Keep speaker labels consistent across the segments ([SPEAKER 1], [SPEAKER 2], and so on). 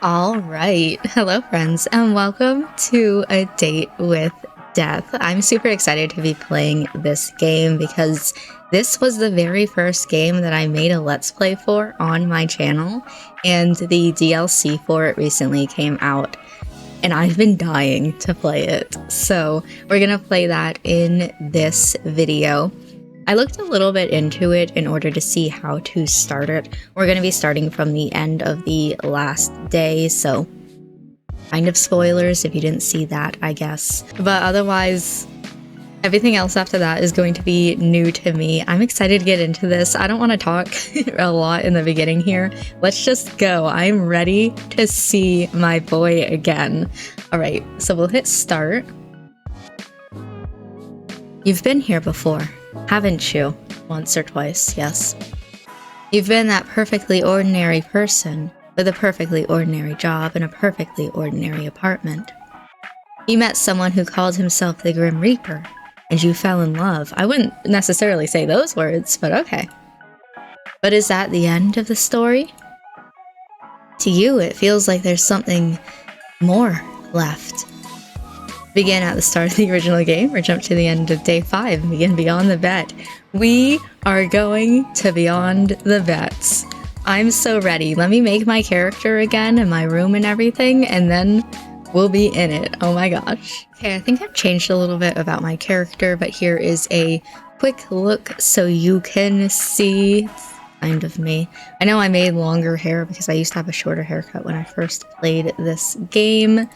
[SPEAKER 1] All right. Hello, friends, and welcome to A Date with Death. I'm super excited to be playing this game because this was the very first game that I made a Let's Play for on my channel, and the DLC for it recently came out, and I've been dying to play it. So we're gonna play that in this video. I looked a little bit into it in order to see how to start it. We're going to be starting from the end of the last day, so kind of spoilers if you didn't see that, I guess. But otherwise, everything else after that is going to be new to me. I'm excited to get into this. I don't want to talk a lot in the beginning here. Let's just go. I'm ready to see my boy again. All right, so we'll hit start. You've been here before, haven't you? Once or twice, yes. You've been that perfectly ordinary person with a perfectly ordinary job and a perfectly ordinary apartment. You met someone who called himself the Grim Reaper, and you fell in love. I wouldn't necessarily say those words, but okay. But is that the end of the story? To you, it feels like there's something more left. Begin at the start of the original game or jump to the end of day 5 and begin beyond the vet. We are going to beyond the vets. I'm so ready. Let me make my character again and my room and everything, and then we'll be in it. Oh my gosh. Okay, I think I've changed a little bit about my character, but here is a quick look so you can see kind of me. I know I made longer hair because I used to have a shorter haircut when I first played this game.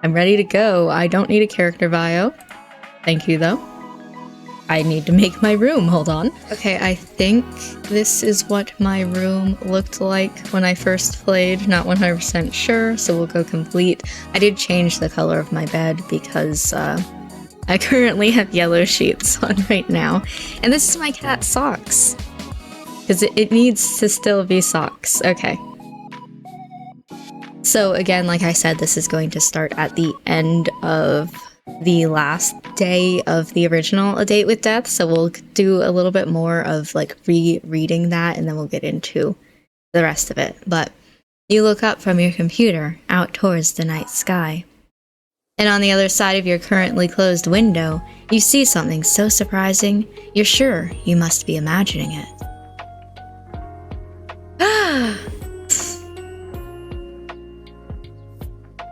[SPEAKER 1] I'm ready to go. I don't need a character bio. Thank you, though. I need to make my room. Hold on. Okay, I think this is what my room looked like when I first played. Not 100% sure, so we'll go complete. I did change the color of my bed because I currently have yellow sheets on right now. And this is my cat's socks. Because it needs to still be socks. Okay. So again, like I said, this is going to start at the end of the last day of the original A Date with Death, so we'll do a little bit more of like rereading that, and then we'll get into the rest of it. But you look up from your computer out towards the night sky, and on the other side of your currently closed window, you see something so surprising, you're sure you must be imagining it.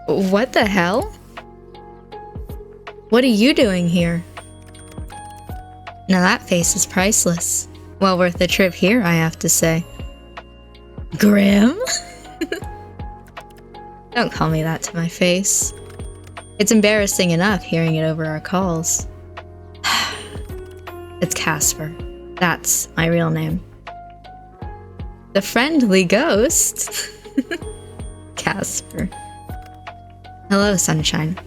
[SPEAKER 1] What the hell? What are you doing here? Now that face is priceless. Well worth the trip here, I have to say. Grim? Don't call me that to my face. It's embarrassing enough hearing it over our calls. It's Casper. That's my real name. The friendly ghost? Casper. Hello, sunshine.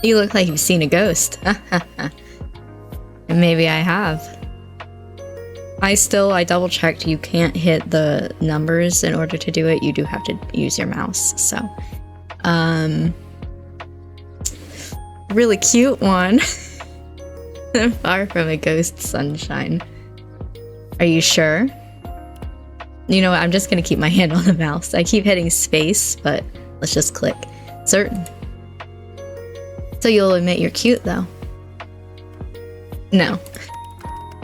[SPEAKER 1] You look like you've seen a ghost. And maybe I have. I double-checked you can't hit the numbers in order to do it. You do have to use your mouse, so. Really cute one. Far from a ghost, sunshine. Are you sure? You know what, I'm just gonna keep my hand on the mouse. I keep hitting space, but let's just click. Certain. So you'll admit you're cute, though? No.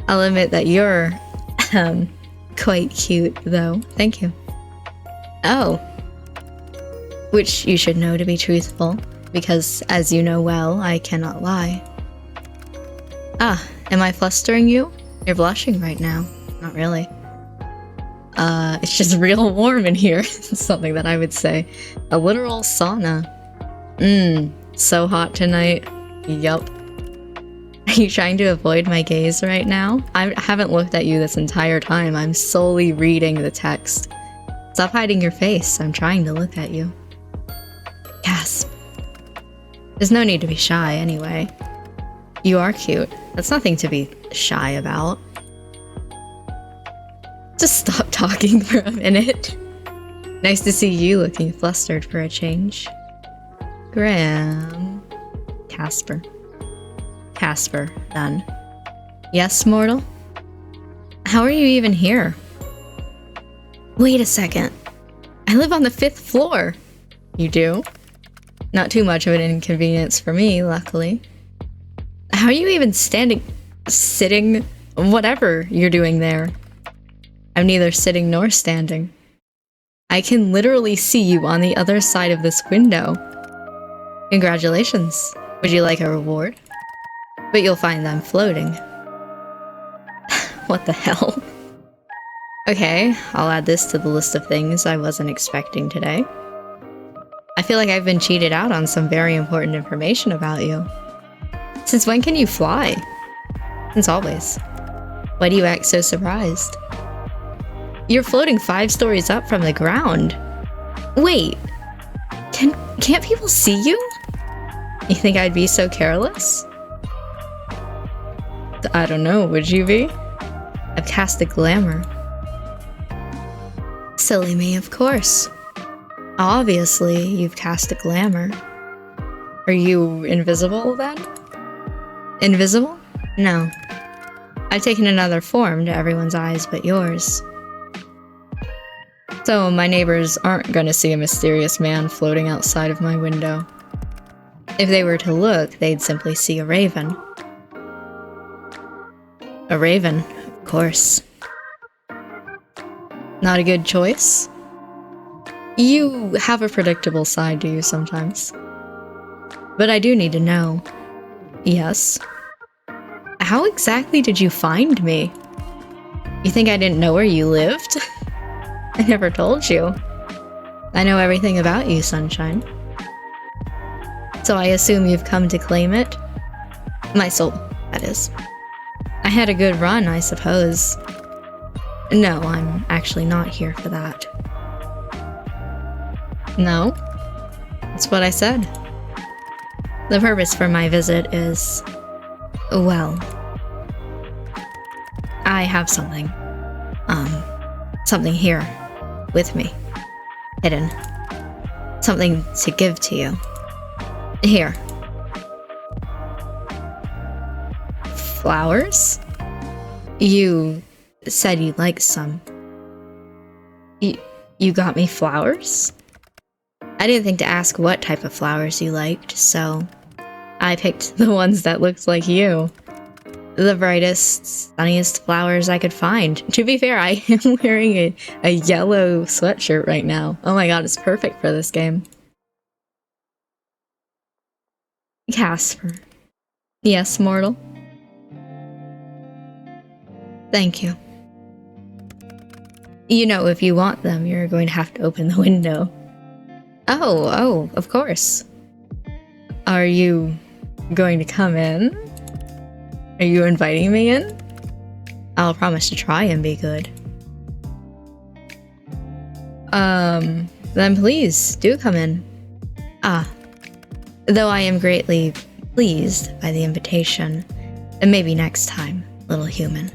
[SPEAKER 1] I'll admit that you're, quite cute, though. Thank you. Oh. Which you should know to be truthful, because, as you know well, I cannot lie. Ah, am I flustering you? You're blushing right now. Not really. It's just real warm in here. It's something that I would say. A literal sauna. So hot tonight. Yup. Are you trying to avoid my gaze right now? I haven't looked at you this entire time. I'm solely reading the text. Stop hiding your face. I'm trying to look at you. Gasp. There's no need to be shy anyway. You are cute. That's nothing to be shy about. Just stop talking for a minute. Nice to see you looking flustered for a change. Graham. Casper. Casper, then. Yes, mortal? How are you even here? Wait a second. I live on the 5th floor. You do? Not too much of an inconvenience for me, luckily. How are you even standing, sitting, whatever you're doing there? I'm neither sitting nor standing. I can literally see you on the other side of this window. Congratulations. Would you like a reward? But you'll find them floating. What the hell? Okay, I'll add this to the list of things I wasn't expecting today. I feel like I've been cheated out on some very important information about you. Since when can you fly? Since always. Why do you act so surprised? You're floating 5 stories up from the ground. Wait, can't people see you? You think I'd be so careless? I don't know, would you be? I've cast a glamour. Silly me, of course. Obviously, you've cast a glamour. Are you invisible, then? Invisible? No. I've taken another form to everyone's eyes but yours. So my neighbors aren't gonna see a mysterious man floating outside of my window. If they were to look, they'd simply see a raven. A raven, of course. Not a good choice? You have a predictable side to you sometimes. But I do need to know. Yes. How exactly did you find me? You think I didn't know where you lived? I never told you. I know everything about you, Sunshine. So I assume you've come to claim it? My soul, that is. I had a good run, I suppose. No, I'm actually not here for that. No? That's what I said. The purpose for my visit is... well... I have something. Something here. With me. Hidden. Something to give to you. Here. Flowers? You said you'd like some. You got me flowers? I didn't think to ask what type of flowers you liked, so I picked the ones that looked like you. The brightest, sunniest flowers I could find. To be fair, I am wearing a yellow sweatshirt right now. Oh my god, it's perfect for this game. Casper. Yes, mortal. Thank you. You know, if you want them, you're going to have to open the window. Oh, of course. Are you going to come in? Are you inviting me in? I'll promise to try and be good. Then please, do come in. Though I am greatly pleased by the invitation, and maybe next time, little human.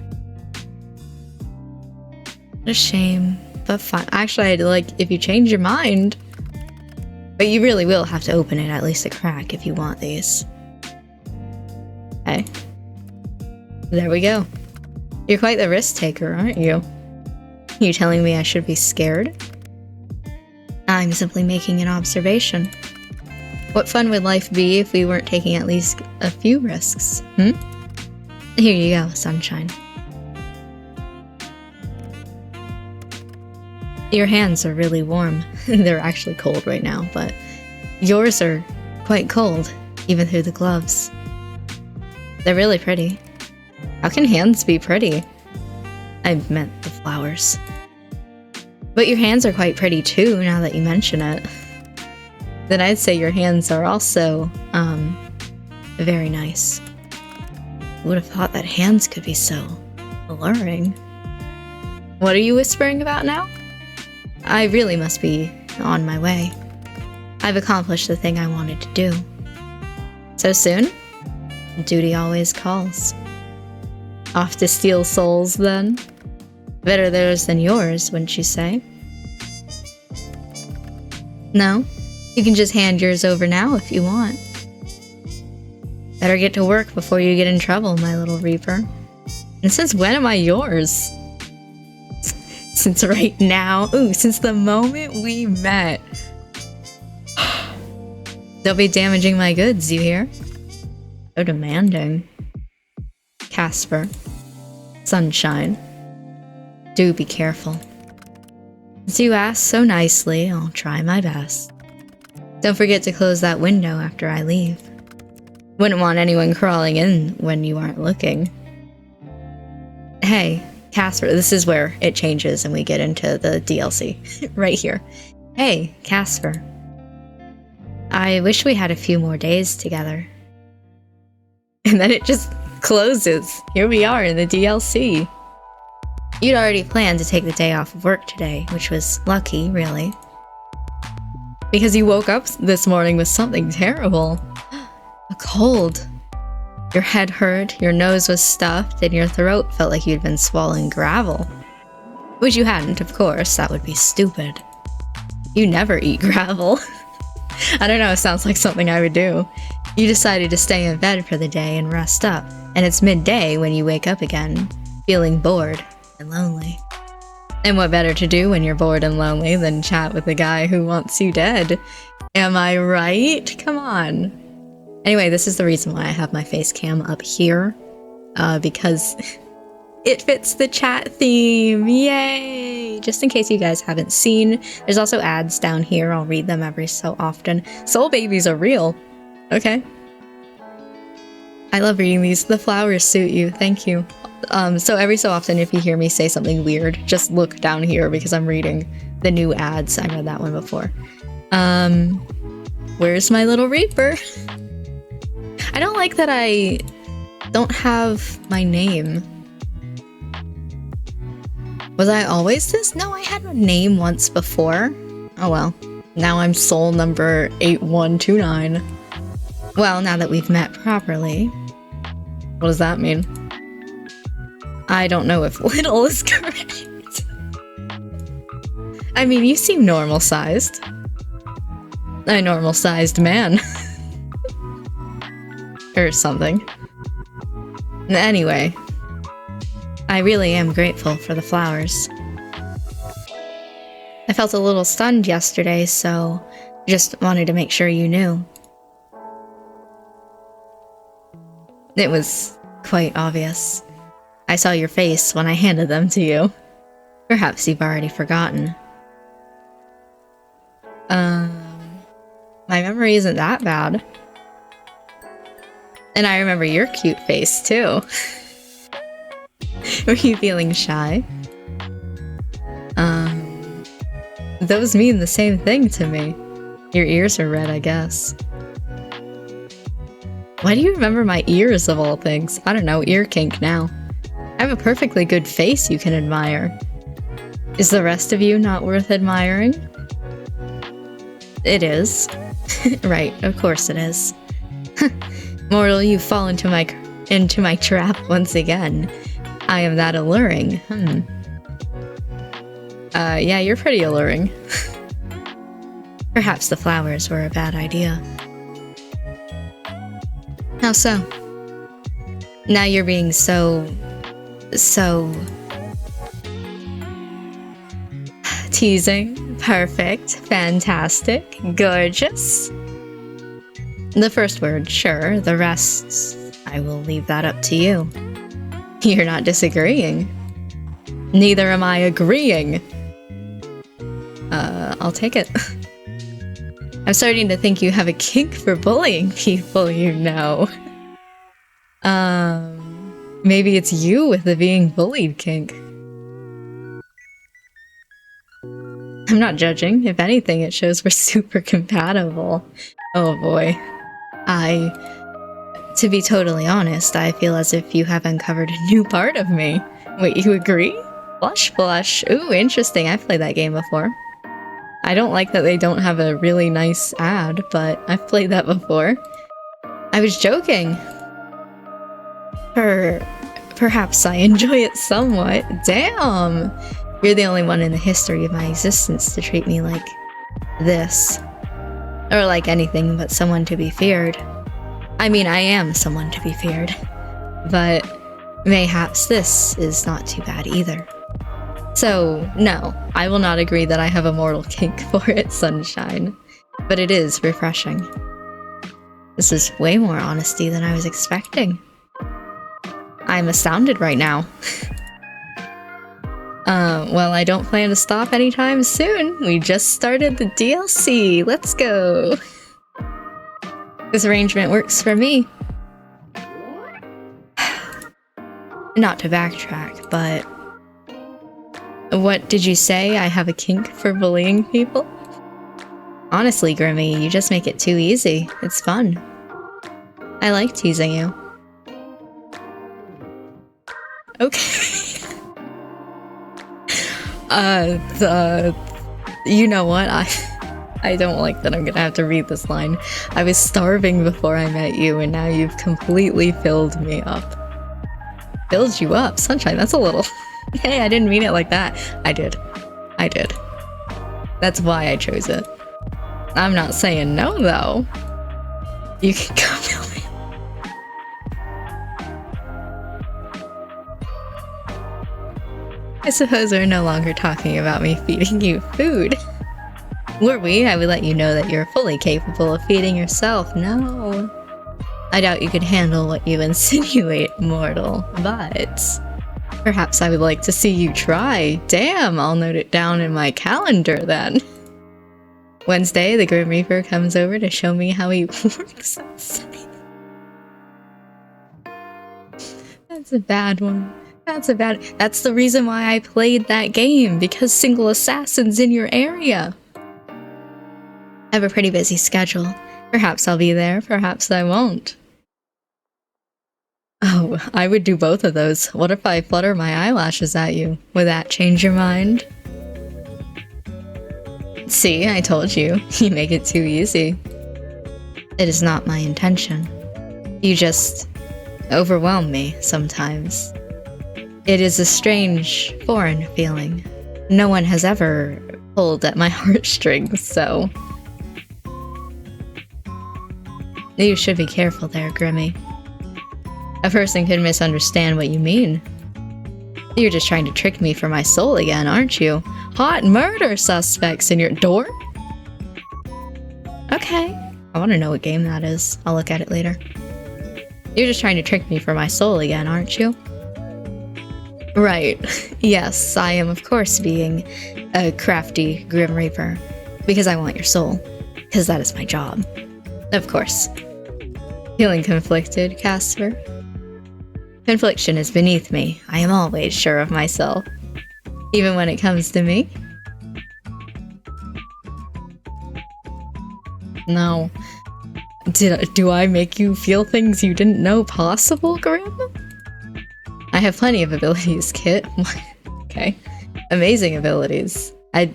[SPEAKER 1] What a shame, but fine. Actually, I'd like if you change your mind. But you really will have to open it at least a crack if you want these. Hey. There we go. You're quite the risk taker, aren't you? You telling me I should be scared? I'm simply making an observation. What fun would life be if we weren't taking at least a few risks, Here you go, Sunshine. Your hands are really warm. They're actually cold right now, but yours are quite cold, even through the gloves. They're really pretty. How can hands be pretty? I meant the flowers. But your hands are quite pretty too, now that you mention it. Then I'd say your hands are also, very nice. Who would have thought that hands could be so alluring? What are you whispering about now? I really must be on my way. I've accomplished the thing I wanted to do. So soon? Duty always calls. Off to steal souls, then? Better theirs than yours, wouldn't you say? No? You can just hand yours over now if you want. Better get to work before you get in trouble, my little reaper. And since when am I yours? Since right now. Ooh, since the moment we met. Don't be damaging my goods, you hear? So demanding. Casper. Sunshine. Do be careful. Since you asked so nicely, I'll try my best. Don't forget to close that window after I leave. Wouldn't want anyone crawling in when you aren't looking. Hey, Casper, this is where it changes and we get into the DLC. Right here. Hey, Casper. I wish we had a few more days together. And then it just closes. Here we are in the DLC. You'd already planned to take the day off of work today, which was lucky, really. Because you woke up this morning with something terrible. A cold. Your head hurt, your nose was stuffed, and your throat felt like you'd been swallowing gravel. Which you hadn't, of course. That would be stupid. You never eat gravel. I don't know, it sounds like something I would do. You decided to stay in bed for the day and rest up, and it's midday when you wake up again, feeling bored and lonely. And what better to do when you're bored and lonely than chat with the guy who wants you dead? Am I right? Come on. Anyway, this is the reason why I have my face cam up here, because it fits the chat theme. Yay! Just in case you guys haven't seen, there's also ads down here. I'll read them every so often. Soul babies are real. Okay. I love reading these. The flowers suit you. Thank you. So every so often, if you hear me say something weird, just look down here because I'm reading the new ads. I read that one before. Where's my little Reaper? I don't like that I don't have my name. Was I always this? No, I had a name once before. Oh well. Now I'm soul number 8129. Well, now that we've met properly. What does that mean? I don't know if little is correct. I mean, you seem normal-sized. A normal-sized man. Or something. Anyway. I really am grateful for the flowers. I felt a little stunned yesterday, so just wanted to make sure you knew. It was quite obvious. I saw your face when I handed them to you. Perhaps you've already forgotten. My memory isn't that bad. And I remember your cute face, too. Were you feeling shy? Those mean the same thing to me. Your ears are red, I guess. Why do you remember my ears, of all things? I don't know, ear kink now. I have a perfectly good face you can admire. Is the rest of you not worth admiring? It is. Right, of course it is. Mortal, you fall into my trap once again. I am that alluring. Yeah, you're pretty alluring. Perhaps the flowers were a bad idea. How so? Now you're being so teasing, perfect, fantastic, gorgeous. The first word, sure. The rest, I will leave that up to you. You're not disagreeing. Neither am I agreeing. I'll take it. I'm starting to think you have a kink for bullying people, you know. Maybe it's you with the being bullied kink. I'm not judging. If anything, it shows we're super compatible. Oh boy. To be totally honest, I feel as if you have uncovered a new part of me. Wait, you agree? Blush blush. Ooh, interesting. I've played that game before. I don't like that they don't have a really nice ad, but I've played that before. I was joking. Perhaps I enjoy it somewhat. Damn! You're the only one in the history of my existence to treat me like this. Or like anything but someone to be feared. I mean, I am someone to be feared. But mayhaps this is not too bad either. So, no, I will not agree that I have a mortal kink for it, Sunshine. But it is refreshing. This is way more honesty than I was expecting. I'm astounded right now. Well, I don't plan to stop anytime soon. We just started the DLC. Let's go. This arrangement works for me. Not to backtrack, but... What did you say? I have a kink for bullying people? Honestly, Grimmy, you just make it too easy. It's fun. I like teasing you. Okay. You know what? I don't like that I'm gonna have to read this line. I was starving before I met you, and now you've completely filled me up. Filled you up? Sunshine, that's a little... Hey, I didn't mean it like that. I did. I did. That's why I chose it. I'm not saying no, though. You can go fill me. I suppose we're no longer talking about me feeding you food. Were we, I would let you know that you're fully capable of feeding yourself. No. I doubt you could handle what you insinuate, mortal, but... Perhaps I would like to see you try. Damn, I'll note it down in my calendar then. Wednesday, the Grim Reaper comes over to show me how he works outside. That's a bad one. That's the reason why I played that game, because single assassins in your area. I have a pretty busy schedule. Perhaps I'll be there, perhaps I won't. Oh, I would do both of those. What if I flutter my eyelashes at you? Would that change your mind? See, I told you. You make it too easy. It is not my intention. You just overwhelm me sometimes. It is a strange, foreign feeling. No one has ever pulled at my heartstrings, so... You should be careful there, Grimmy. A person could misunderstand what you mean. You're just trying to trick me for my soul again, aren't you? Hot murder suspects in your door? Okay. I want to know what game that is. I'll look at it later. You're just trying to trick me for my soul again, aren't you? Right. Yes, I am of course being a crafty Grim Reaper. Because I want your soul. Because that is my job. Of course. Feeling conflicted, Casper? Confliction is beneath me. I am always sure of myself. Even when it comes to me. No. Do I make you feel things you didn't know possible, Grim? I have plenty of abilities, Kit. Okay. Amazing abilities. I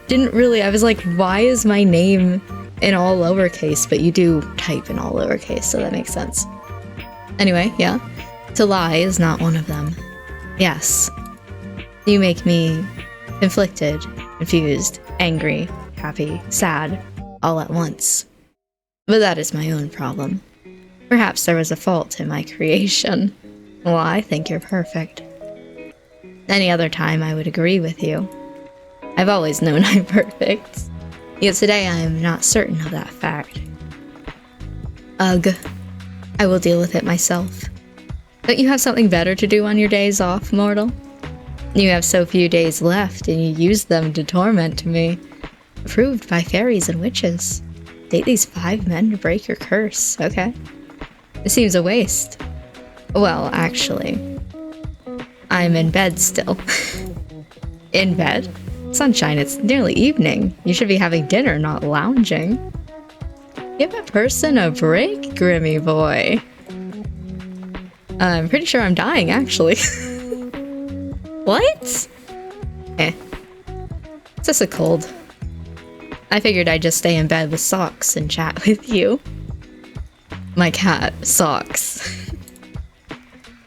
[SPEAKER 1] was like, why is my name in all lowercase? But you do type in all lowercase, so that makes sense. Anyway, yeah. To lie is not one of them. Yes. You make me conflicted, confused, angry, happy, sad, all at once. But that is my own problem. Perhaps there was a fault in my creation. Well, I think you're perfect. Any other time I would agree with you. I've always known I'm perfect. Yet today I am not certain of that fact. Ugh. I will deal with it myself. Don't you have something better to do on your days off, mortal? You have so few days left, and you use them to torment me. Approved by fairies and witches. Date these 5 men to break your curse, okay? It seems a waste. Well, actually, I'm in bed still. In bed? Sunshine, it's nearly evening. You should be having dinner, not lounging. Give a person a break, Grimmy boy. I'm pretty sure I'm dying, actually. What? It's just a cold. I figured I'd just stay in bed with socks and chat with you. My cat, Socks.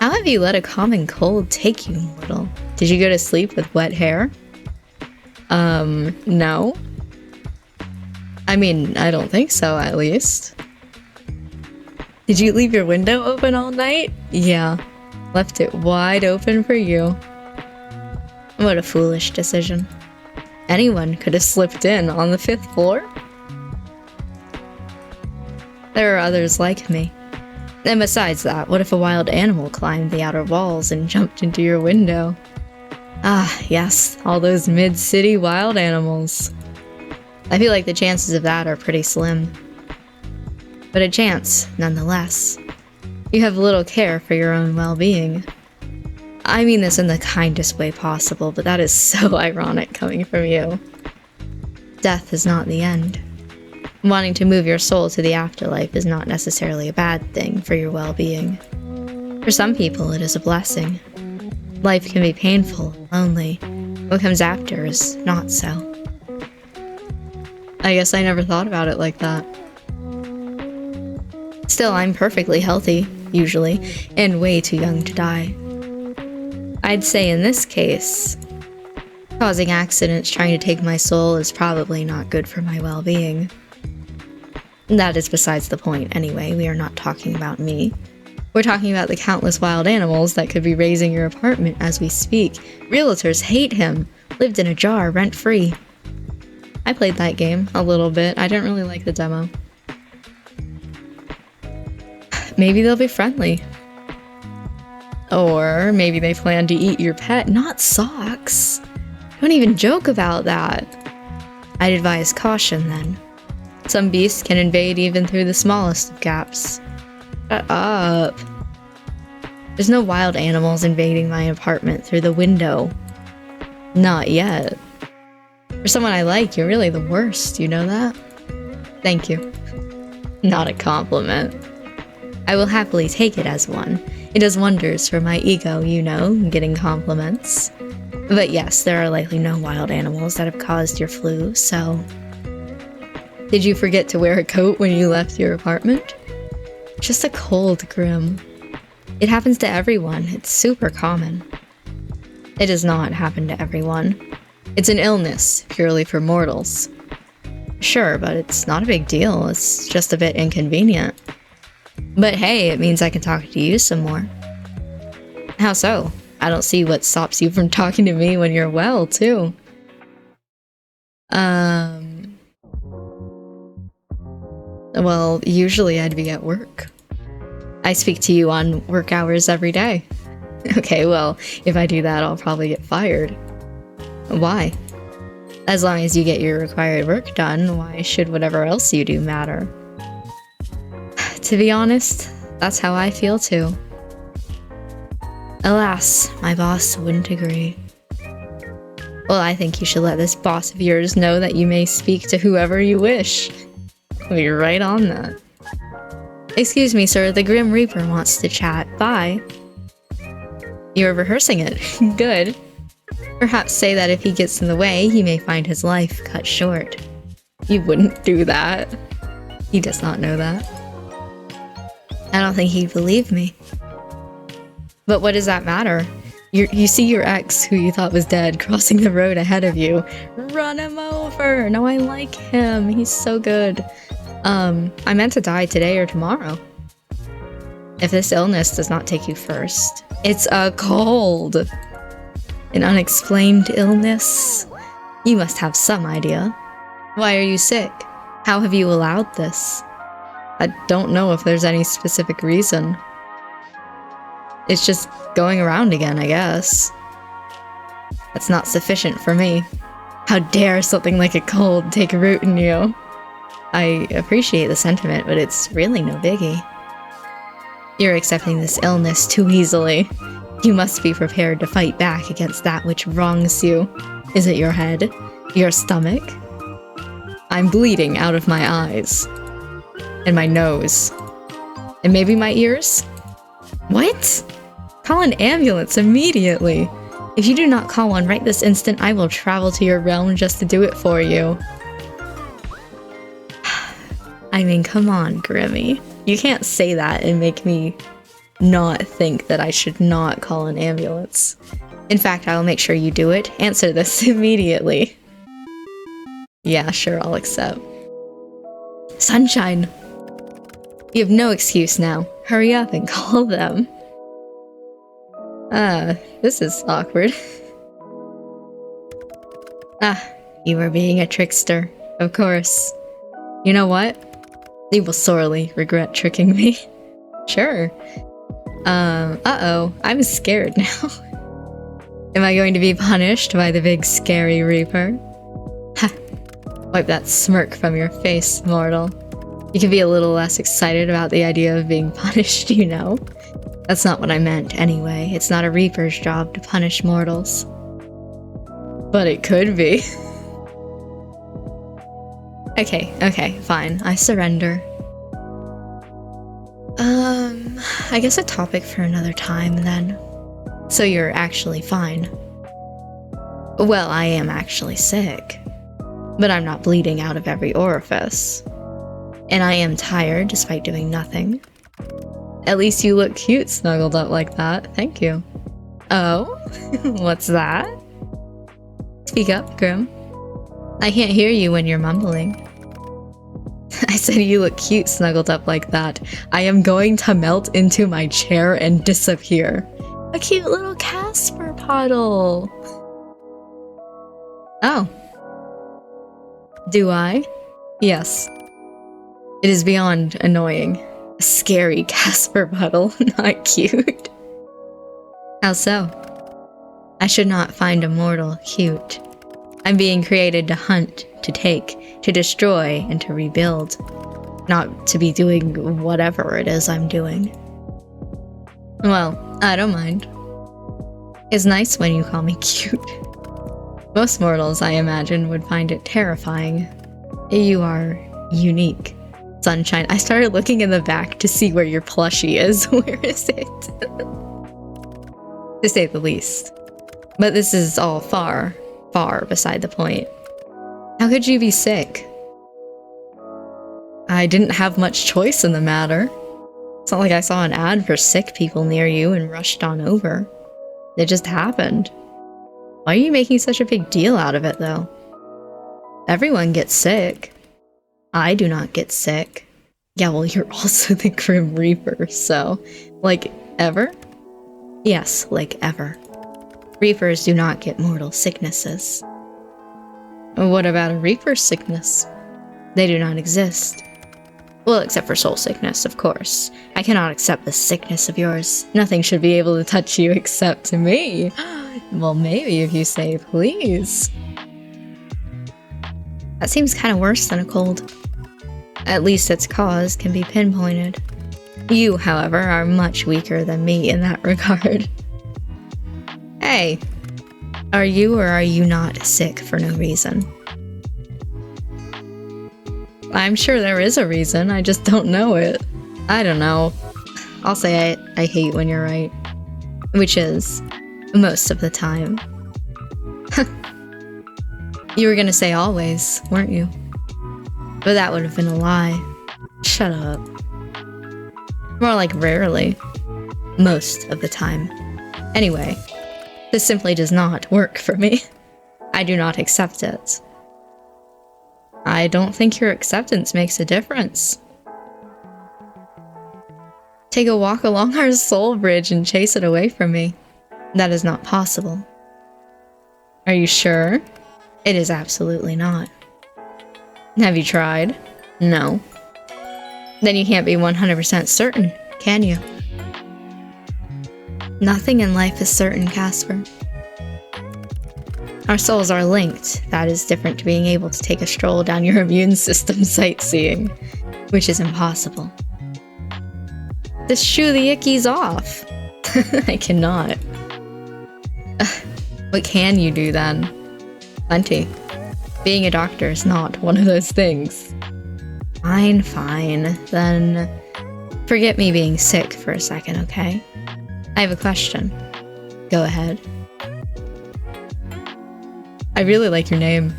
[SPEAKER 1] How have you let a common cold take you, mortal? Did you go to sleep with wet hair? No. I mean, I don't think so, at least. Did you leave your window open all night? Yeah. Left it wide open for you. What a foolish decision. Anyone could have slipped in on the 5th floor. There are others like me. And besides that, what if a wild animal climbed the outer walls and jumped into your window? Ah, yes, all those mid-city wild animals. I feel like the chances of that are pretty slim. But a chance, nonetheless. You have little care for your own well-being. I mean this in the kindest way possible, but that is so ironic coming from you. Death is not the end. Wanting to move your soul to the afterlife is not necessarily a bad thing for your well-being. For some people, it is a blessing. Life can be painful, lonely. What comes after is not so. I guess I never thought about it like that. Still, I'm perfectly healthy, usually, and way too young to die. I'd say in this case, causing accidents trying to take my soul is probably not good for my well-being. That is besides the point anyway, we are not talking about me. We're talking about the countless wild animals that could be raising your apartment as we speak. Realtors hate him. Lived in a jar, rent-free. I played that game a little bit. I didn't really like the demo. Maybe they'll be friendly. Or maybe they plan to eat your pet, not socks. Don't even joke about that. I'd advise caution then. Some beasts can invade even through the smallest of gaps. Shut up. There's no wild animals invading my apartment through the window. Not yet. For someone I like, you're really the worst, you know that? Thank you. Not a compliment. I will happily take it as one. It does wonders for my ego, you know, getting compliments. But yes, there are likely no wild animals that have caused your flu, so... Did you forget to wear a coat when you left your apartment? Just a cold, Grim. It happens to everyone. It's super common. It does not happen to everyone. It's an illness, purely for mortals. Sure, but it's not a big deal. It's just a bit inconvenient. But hey, it means I can talk to you some more. How so? I don't see what stops you from talking to me when you're well, too. Well, usually I'd be at work. I speak to you on work hours every day. Okay, well, if I do that, I'll probably get fired. Why? As long as you get your required work done, why should whatever else you do matter? To be honest, that's how I feel too. Alas, my boss wouldn't agree. Well, I think you should let this boss of yours know that you may speak to whoever you wish. We're right on that. Excuse me, sir, the Grim Reaper wants to chat. Bye. You're rehearsing it. Good. Perhaps say that if he gets in the way, he may find his life cut short. You wouldn't do that. He does not know that. I don't think he'd believe me. But what does that matter? You see your ex, who you thought was dead, crossing the road ahead of you. Run him over! No, I like him. He's so good. I meant to die today or tomorrow. If this illness does not take you first, it's a cold. An unexplained illness. You must have some idea. Why are you sick? How have you allowed this? I don't know if there's any specific reason. It's just going around again, I guess. That's not sufficient for me. How dare something like a cold take root in you? I appreciate the sentiment, but it's really no biggie. You're accepting this illness too easily. You must be prepared to fight back against that which wrongs you. Is it your head? Your stomach? I'm bleeding out of my eyes. And my nose. And maybe my ears? What? Call an ambulance immediately. If you do not call one right this instant, I will travel to your realm just to do it for you. I mean, come on, Grimmy. You can't say that and make me not think that I should not call an ambulance. In fact, I will make sure you do it. Answer this immediately. Yeah, sure, I'll accept. Sunshine! You have no excuse now. Hurry up and call them. This is awkward. Ah, you were being a trickster, of course. You know what? You will sorely regret tricking me. Sure. Uh-oh, I'm scared now. Am I going to be punished by the big scary Reaper? Ha! Wipe that smirk from your face, mortal. You can be a little less excited about the idea of being punished, you know? That's not what I meant, anyway. It's not a Reaper's job to punish mortals. But it could be. Okay, fine. I surrender. I guess a topic for another time, then. So you're actually fine. Well, I am actually sick. But I'm not bleeding out of every orifice. And I am tired, despite doing nothing. At least you look cute snuggled up like that. Thank you. Oh? What's that? Speak up, Grim. I can't hear you when you're mumbling. I said you look cute snuggled up like that. I am going to melt into my chair and disappear. A cute little Casper puddle. Oh. Do I? Yes. It is beyond annoying. A scary Casper puddle, not cute. How so? I should not find a mortal cute. I'm being created to hunt, to take, to destroy, and to rebuild. Not to be doing whatever it is I'm doing. Well, I don't mind. It's nice when you call me cute. Most mortals, I imagine, would find it terrifying. You are unique. Sunshine. I started looking in the back to see where your plushie is. Where is it? To say the least. But this is all far beside the point. How could you be sick? I didn't have much choice in the matter. It's not like I saw an ad for sick people near you and rushed on over. It just happened. Why are you making such a big deal out of it, though? Everyone gets sick. I do not get sick. Yeah, well, you're also the Grim Reaper, so... Like, ever? Yes, like ever. Reapers do not get mortal sicknesses. What about a Reaper sickness? They do not exist. Well, except for soul sickness, of course. I cannot accept this sickness of yours. Nothing should be able to touch you except me. Well, maybe if you say please. That seems kind of worse than a cold. At least its cause can be pinpointed. You, however, are much weaker than me in that regard. Hey, are you or are you not sick for no reason? I'm sure there is a reason, I just don't know it. I don't know. I'll say I hate when you're right. Which is, most of the time. You were gonna say always, weren't you? But that would have been a lie. Shut up. More like rarely. Most of the time. Anyway, this simply does not work for me. I do not accept it. I don't think your acceptance makes a difference. Take a walk along our soul bridge and chase it away from me. That is not possible. Are you sure? It is absolutely not. Have you tried? No. Then you can't be 100% certain, can you? Nothing in life is certain, Casper. Our souls are linked. That is different to being able to take a stroll down your immune system sightseeing, which is impossible. Just shoo the ickies off. I cannot. What can you do then? Plenty. Being a doctor is not one of those things. Fine. Then forget me being sick for a second, okay? I have a question. Go ahead. I really like your name.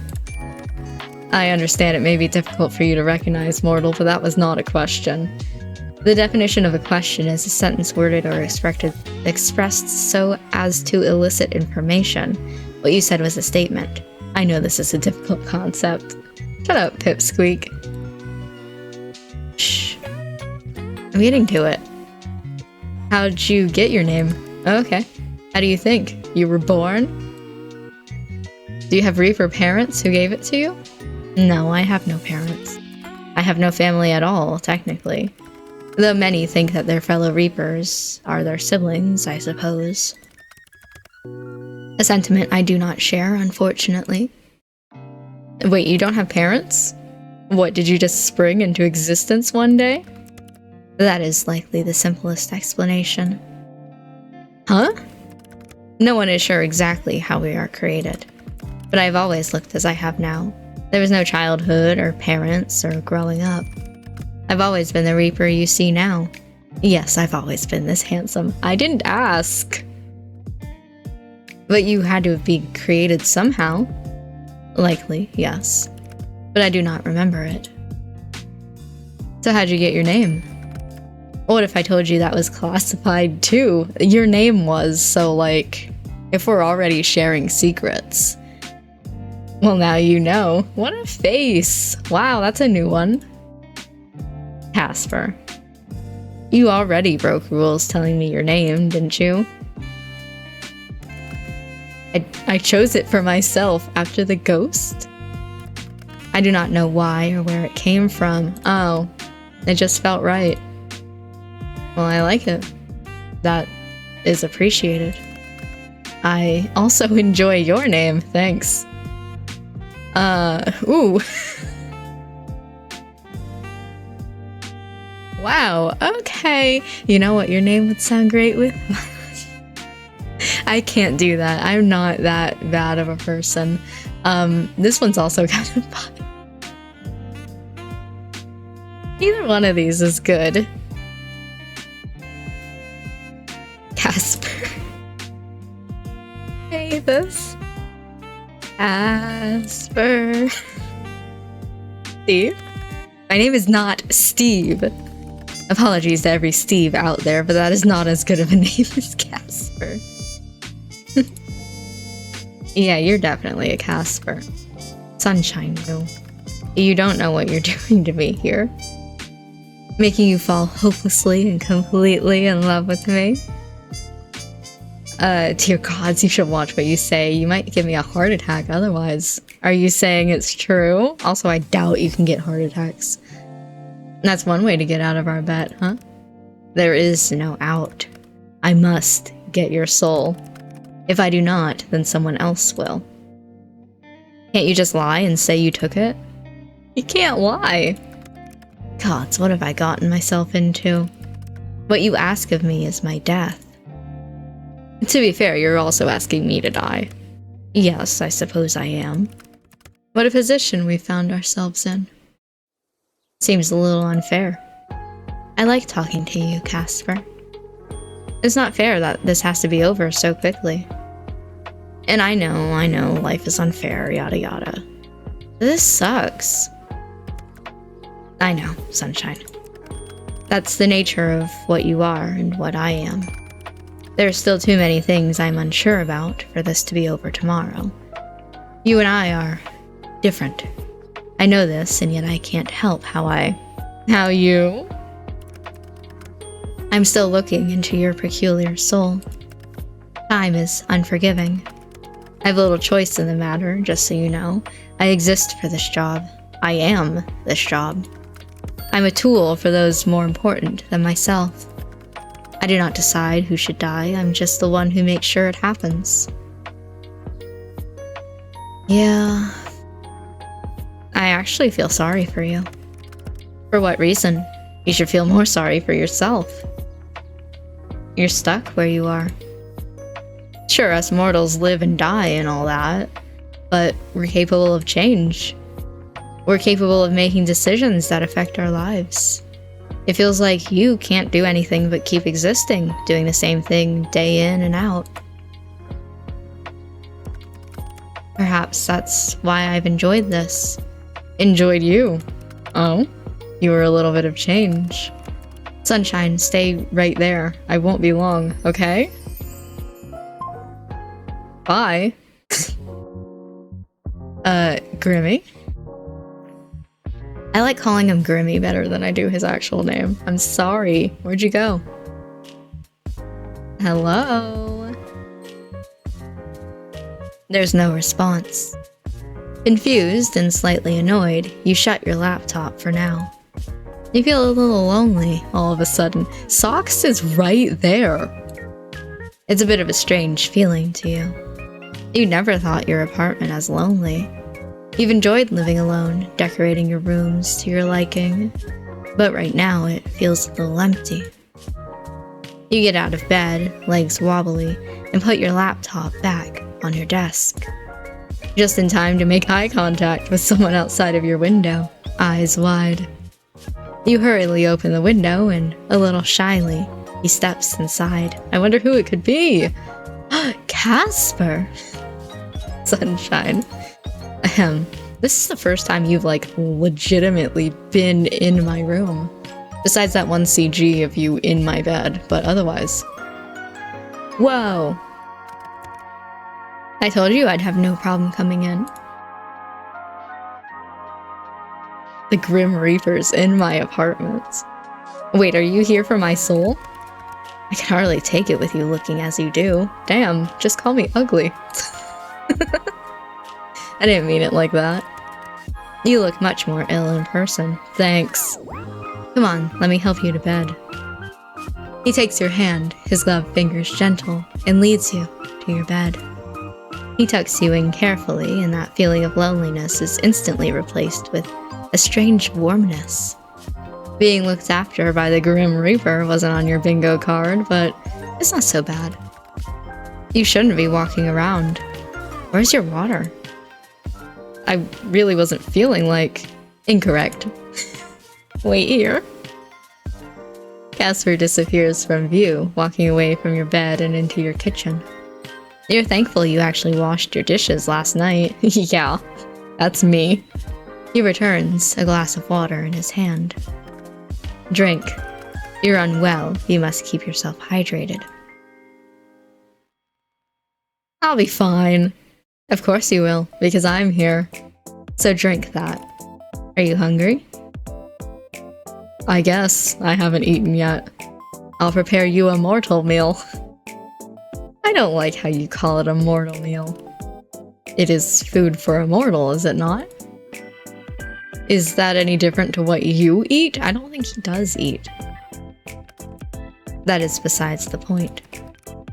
[SPEAKER 1] I understand it may be difficult for you to recognize, mortal, but that was not a question. The definition of a question is a sentence worded or expressed so as to elicit information. What you said was a statement. I know this is a difficult concept. Shut up, Pipsqueak. Shh. I'm getting to it. How'd you get your name? Okay. How do you think? You were born? Do you have Reaper parents who gave it to you? No, I have no parents. I have no family at all, technically. Though many think that their fellow Reapers are their siblings, I suppose. A sentiment I do not share, unfortunately. Wait, you don't have parents? What, did you just spring into existence one day? That is likely the simplest explanation. Huh? No one is sure exactly how we are created, but I've always looked as I have now. There was no childhood or parents or growing up. I've always been the Reaper you see now. Yes, I've always been this handsome. I didn't ask. But you had to be created somehow. Likely, yes. But I do not remember it. So how'd you get your name? What if I told you that was classified too? Your name was, so like, if we're already sharing secrets. Well, now you know. What a face! Wow, that's a new one. Casper. You already broke rules telling me your name, didn't you? I chose it for myself after the ghost? I do not know why or where it came from. Oh, it just felt right. Well, I like it. That is appreciated. I also enjoy your name, thanks. Ooh. Wow, okay. You know what your name would sound great with? I can't do that. I'm not that bad of a person. This one's also kind of fun. Either one of these is good. Casper. Hey, this. Casper. Steve? My name is not Steve. Apologies to every Steve out there, but that is not as good of a name as Casper. Yeah, you're definitely a Casper. Sunshine, though. You don't know what you're doing to me here. Making you fall hopelessly and completely in love with me. Dear gods, you should watch what you say. You might give me a heart attack otherwise. Are you saying it's true? Also, I doubt you can get heart attacks. That's one way to get out of our bet, huh? There is no out. I must get your soul. If I do not, then someone else will. Can't you just lie and say you took it? You can't lie. Gods, what have I gotten myself into? What you ask of me is my death. To be fair, you're also asking me to die. Yes, I suppose I am. What a position we found ourselves in. Seems a little unfair. I like talking to you, Casper. It's not fair that this has to be over so quickly. And I know, life is unfair, yada yada. This sucks. I know, Sunshine. That's the nature of what you are and what I am. There are still too many things I'm unsure about for this to be over tomorrow. You and I are different. I know this, and yet I can't help how you? I'm still looking into your peculiar soul. Time is unforgiving. I have little choice in the matter, just so you know. I exist for this job. I am this job. I'm a tool for those more important than myself. I do not decide who should die, I'm just the one who makes sure it happens. Yeah. I actually feel sorry for you. For what reason? You should feel more sorry for yourself. You're stuck where you are. Sure, us mortals live and die and all that, but we're capable of change. We're capable of making decisions that affect our lives. It feels like you can't do anything but keep existing, doing the same thing day in and out. Perhaps that's why I've enjoyed this. Enjoyed you? Oh? You were a little bit of change. Sunshine, stay right there. I won't be long, okay? Bye. Grimmy? I like calling him Grimmy better than I do his actual name. I'm sorry. Where'd you go? Hello? There's no response. Confused and slightly annoyed, you shut your laptop for now. You feel a little lonely all of a sudden. Socks is right there. It's a bit of a strange feeling to you. You never thought your apartment as lonely. You've enjoyed living alone, decorating your rooms to your liking, but right now it feels a little empty. You get out of bed, legs wobbly, and put your laptop back on your desk. Just in time to make eye contact with someone outside of your window, eyes wide. You hurriedly open the window and, a little shyly, he steps inside. I wonder who it could be. Casper! Sunshine. Ahem. This is the first time you've, legitimately been in my room. Besides that one CG of you in my bed, but otherwise. Whoa! I told you I'd have no problem coming in. The Grim Reaper's in my apartment. Wait, are you here for my soul? I can hardly take it with you looking as you do. Damn, just call me ugly. I didn't mean it like that. You look much more ill in person. Thanks. Come on, let me help you to bed. He takes your hand, his gloved fingers gentle, and leads you to your bed. He tucks you in carefully, and that feeling of loneliness is instantly replaced with a strange warmness. Being looked after by the Grim Reaper wasn't on your bingo card, but it's not so bad. You shouldn't be walking around. Where's your water? I really wasn't feeling incorrect. Wait here. Casper disappears from view, walking away from your bed and into your kitchen. You're thankful you actually washed your dishes last night. Yeah, that's me. He returns, a glass of water in his hand. Drink. You're unwell. You must keep yourself hydrated. I'll be fine. Of course you will, because I'm here. So drink that. Are you hungry? I guess. I haven't eaten yet. I'll prepare you a mortal meal. I don't like how you call it a mortal meal. It is food for a mortal, is it not? Is that any different to what you eat? I don't think he does eat. That is besides the point.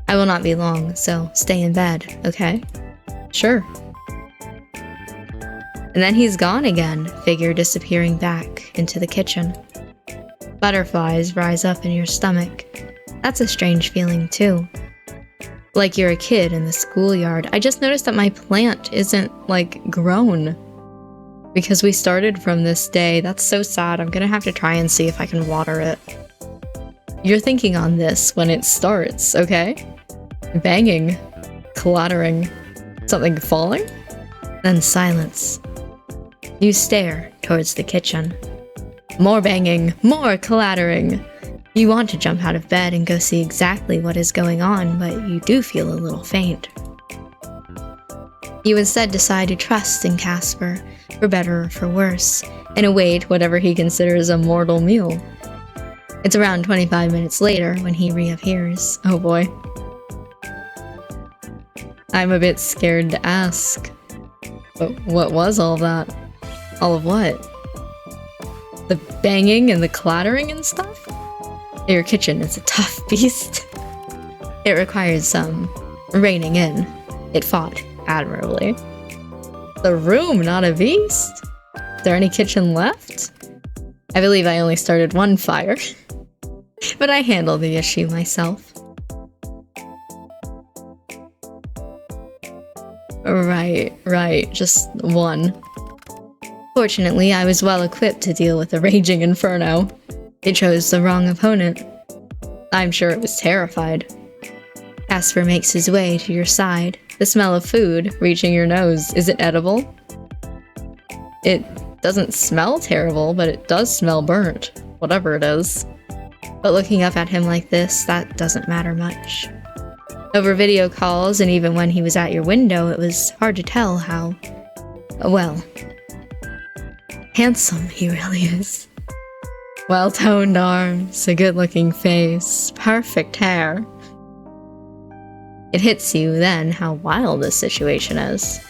[SPEAKER 1] I will not be long, so stay in bed, okay? Sure. And then he's gone again, figure disappearing back into the kitchen. Butterflies rise up in your stomach. That's a strange feeling too. Like you're a kid in the schoolyard. I just noticed that my plant isn't, grown. Because we started from this day. That's so sad. I'm gonna have to try and see if I can water it. You're thinking on this when it starts, okay? Banging. Clattering. Something falling? Then silence. You stare towards the kitchen. More banging. More clattering. You want to jump out of bed and go see exactly what is going on, but you do feel a little faint. You instead decide to trust in Casper, for better or for worse, and await whatever he considers a mortal meal. It's around 25 minutes later when he reappears. Oh boy. I'm a bit scared to ask. But what was all that? All of what? The banging and the clattering and stuff? Your kitchen is a tough beast. It requires some reining in. It fought admirably. The room, not a beast? Is there any kitchen left? I believe I only started one fire. But I handle the issue myself. Right, just one. Fortunately, I was well equipped to deal with the raging inferno. It chose the wrong opponent. I'm sure it was terrified. Casper makes his way to your side, the smell of food reaching your nose. Is it edible? It doesn't smell terrible, but it does smell burnt, whatever it is. But looking up at him like this, that doesn't matter much. Over video calls, and even when he was at your window, it was hard to tell how, well, handsome he really is. Well-toned arms, a good-looking face, perfect hair. It hits you then how wild this situation is.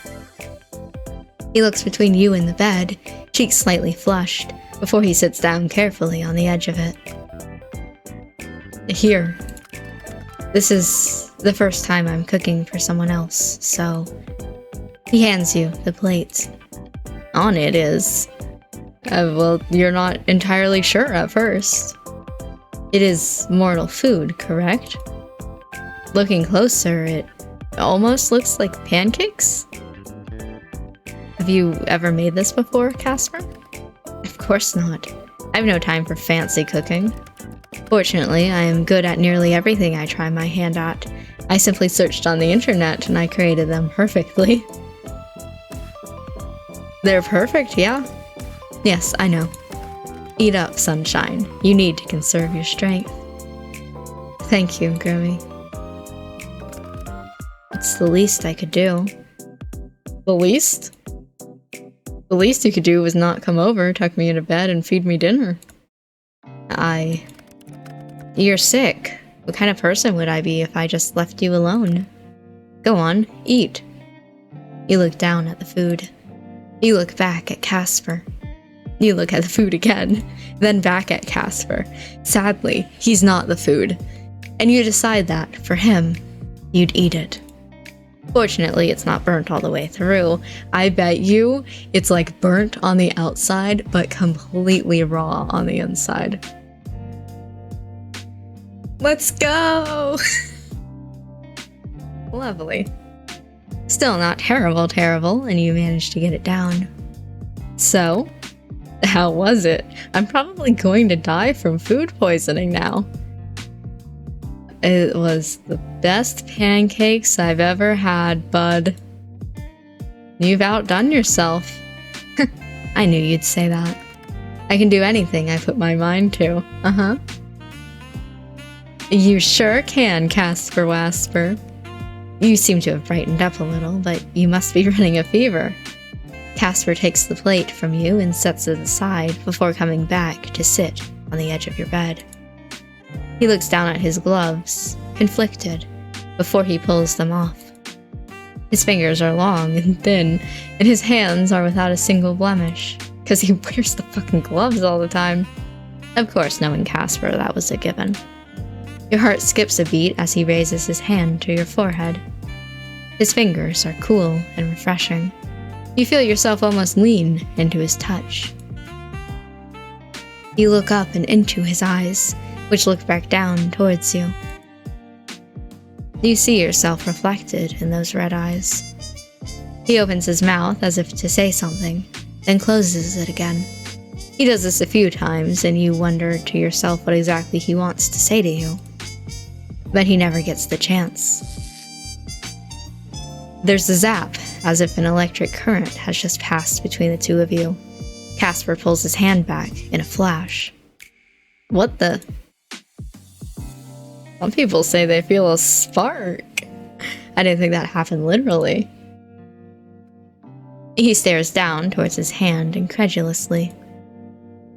[SPEAKER 1] He looks between you and the bed, cheeks slightly flushed, before he sits down carefully on the edge of it. Here. This is the first time I'm cooking for someone else, so... He hands you the plate. On it is... well, you're not entirely sure at first. It is mortal food, correct? Looking closer, it almost looks like pancakes? Have you ever made this before, Casper? Of course not. I have no time for fancy cooking. Fortunately, I am good at nearly everything I try my hand at. I simply searched on the internet and I created them perfectly. They're perfect, yeah? Yes, I know. Eat up, sunshine. You need to conserve your strength. Thank you, Grimmy. It's the least I could do. The least? The least you could do was not come over, tuck me into bed, and feed me dinner. You're sick. What kind of person would I be if I just left you alone? Go on, eat. You look down at the food. You look back at Casper. You look at the food again, then back at Casper. Sadly, he's not the food. And you decide that, for him, you'd eat it. Fortunately, it's not burnt all the way through. I bet you it's like burnt on the outside, but completely raw on the inside. Let's go! Lovely. Still not terrible, and you managed to get it down. So, how was it? I'm probably going to die from food poisoning now. It was the best pancakes I've ever had, bud. You've outdone yourself. I knew you'd say that. I can do anything I put my mind to. Uh-huh. You sure can, Casper Wasper. You seem to have brightened up a little, but you must be running a fever. Casper takes the plate from you and sets it aside before coming back to sit on the edge of your bed. He looks down at his gloves, conflicted, before he pulls them off. His fingers are long and thin, and his hands are without a single blemish, because he wears the fucking gloves all the time. Of course, knowing Casper, that was a given. Your heart skips a beat as he raises his hand to your forehead. His fingers are cool and refreshing. You feel yourself almost lean into his touch. You look up and into his eyes, which look back down towards you. You see yourself reflected in those red eyes. He opens his mouth as if to say something, then closes it again. He does this a few times, and you wonder to yourself what exactly he wants to say to you. But he never gets the chance. There's a zap, as if an electric current has just passed between the two of you. Casper pulls his hand back in a flash. What the? Some people say they feel a spark. I didn't think that happened literally. He stares down towards his hand incredulously.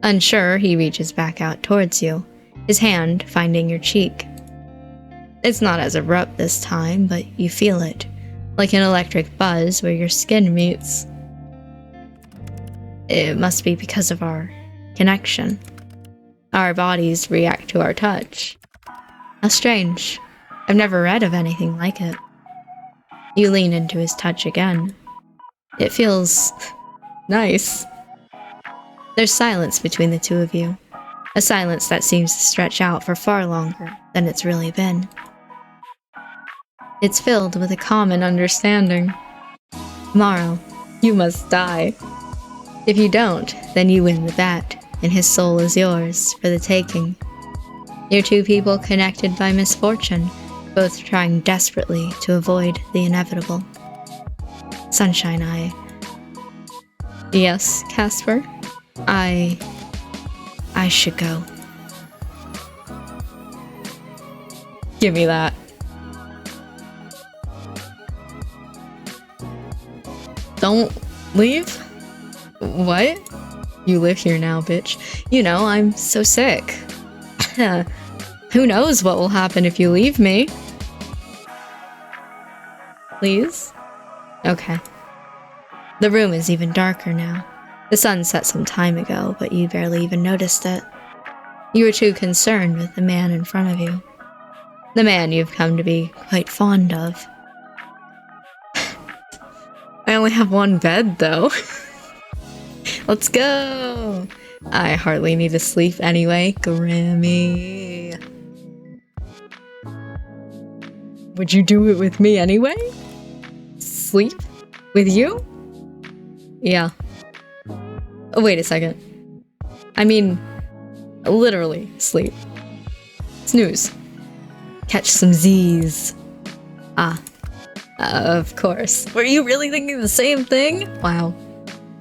[SPEAKER 1] Unsure, he reaches back out towards you, his hand finding your cheek. It's not as abrupt this time, but you feel it, like an electric buzz where your skin meets. It must be because of our connection. Our bodies react to our touch. How strange. I've never read of anything like it. You lean into his touch again. It feels nice. There's silence between the two of you. A silence that seems to stretch out for far longer than it's really been. It's filled with a common understanding. Tomorrow, you must die. If you don't, then you win the bet, and his soul is yours for the taking. You're two people connected by misfortune, both trying desperately to avoid the inevitable. Sunshine, Yes, Casper? I should go. Give me that. Don't leave? What? You live here now, bitch. You know, I'm so sick. Who knows what will happen if you leave me? please? Okay. The room is even darker now. The sun set some time ago, but you barely even noticed it. You were too concerned with the man in front of you. The man you've come to be quite fond of. I only have one bed, though. Let's go! I hardly need to sleep anyway, Grammy. Would you do it with me anyway? Sleep? With you? Yeah. Oh, wait a second. I mean, literally sleep. Snooze. Catch some Z's. Ah. Of course. Were you really thinking the same thing? Wow.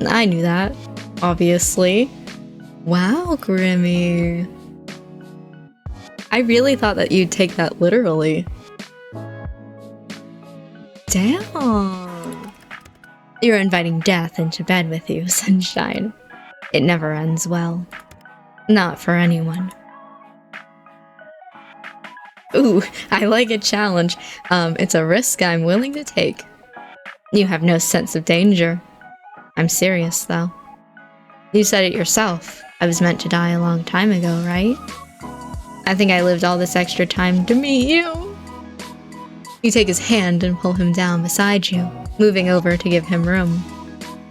[SPEAKER 1] I knew that. Obviously. Wow, Grimmy. I really thought that you'd take that literally. Damn. You're inviting death into bed with you, sunshine. It never ends well. Not for anyone. Ooh, I like a challenge. It's a risk I'm willing to take. You have no sense of danger. I'm serious, though. You said it yourself. I was meant to die a long time ago, right? I think I lived all this extra time to meet you. You take his hand and pull him down beside you, moving over to give him room.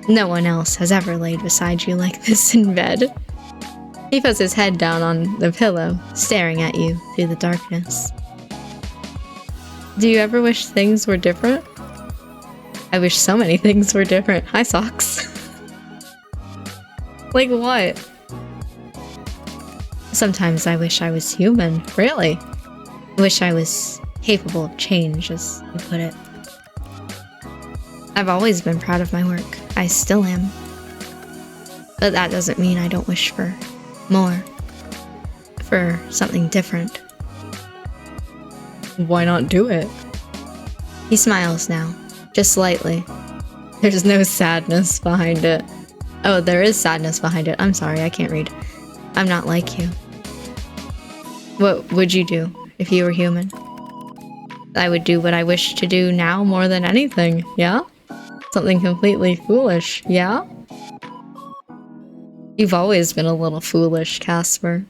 [SPEAKER 1] No one else has ever laid beside you like this in bed. He puts his head down on the pillow, staring at you through the darkness. Do you ever wish things were different? I wish so many things were different. Hi, socks. Like what? Sometimes I wish I was human. Really? I wish I was capable of change, as you put it. I've always been proud of my work. I still am. But that doesn't mean I don't wish for more. For something different. Why not do it? He smiles now, just slightly. There's no sadness behind it. Oh, there is sadness behind it. I'm sorry, I can't read. I'm not like you. What would you do if you were human? I would do what I wish to do now more than anything, yeah? Something completely foolish, yeah? You've always been a little foolish, Casper.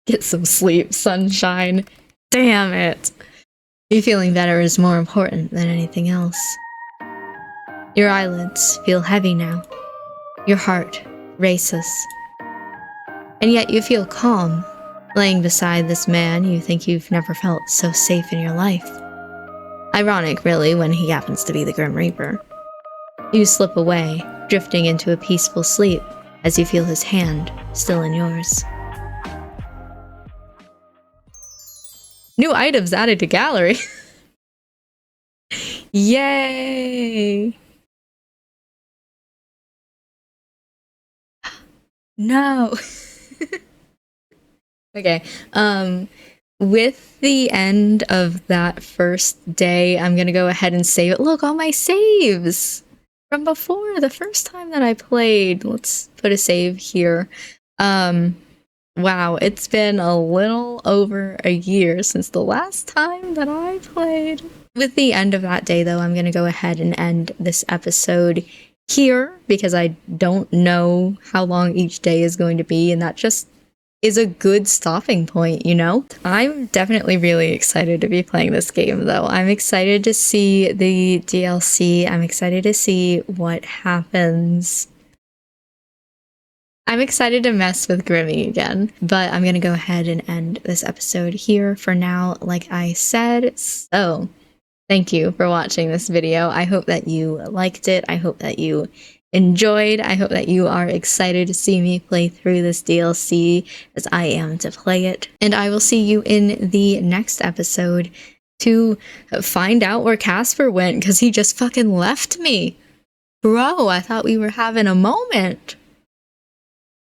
[SPEAKER 1] Get some sleep, sunshine. Damn it! You feeling better is more important than anything else. Your eyelids feel heavy now. Your heart races. And yet you feel calm, laying beside this man you think you've never felt so safe in your life. Ironic, really, when he happens to be the Grim Reaper. You slip away, drifting into a peaceful sleep as you feel his hand still in yours. New items added to gallery. Yay! No. Okay. With the end of that first day, I'm gonna go ahead and save it. Look, all my saves from before, the first time that I played. Let's put a save here. Wow, it's been a little over a year since the last time that I played. With the end of that day, though, I'm going to go ahead and end this episode here because I don't know how long each day is going to be, and that just is a good stopping point, you know? I'm definitely really excited to be playing this game, though. I'm excited to see the DLC. I'm excited to see what happens. I'm excited to mess with Grimmy again, but I'm gonna go ahead and end this episode here for now, like I said. So, thank you for watching this video. I hope that you liked it. I hope that you enjoyed. I hope that you are excited to see me play through this DLC as I am to play it. And I will see you in the next episode to find out where Casper went, because he just fucking left me. Bro, I thought we were having a moment.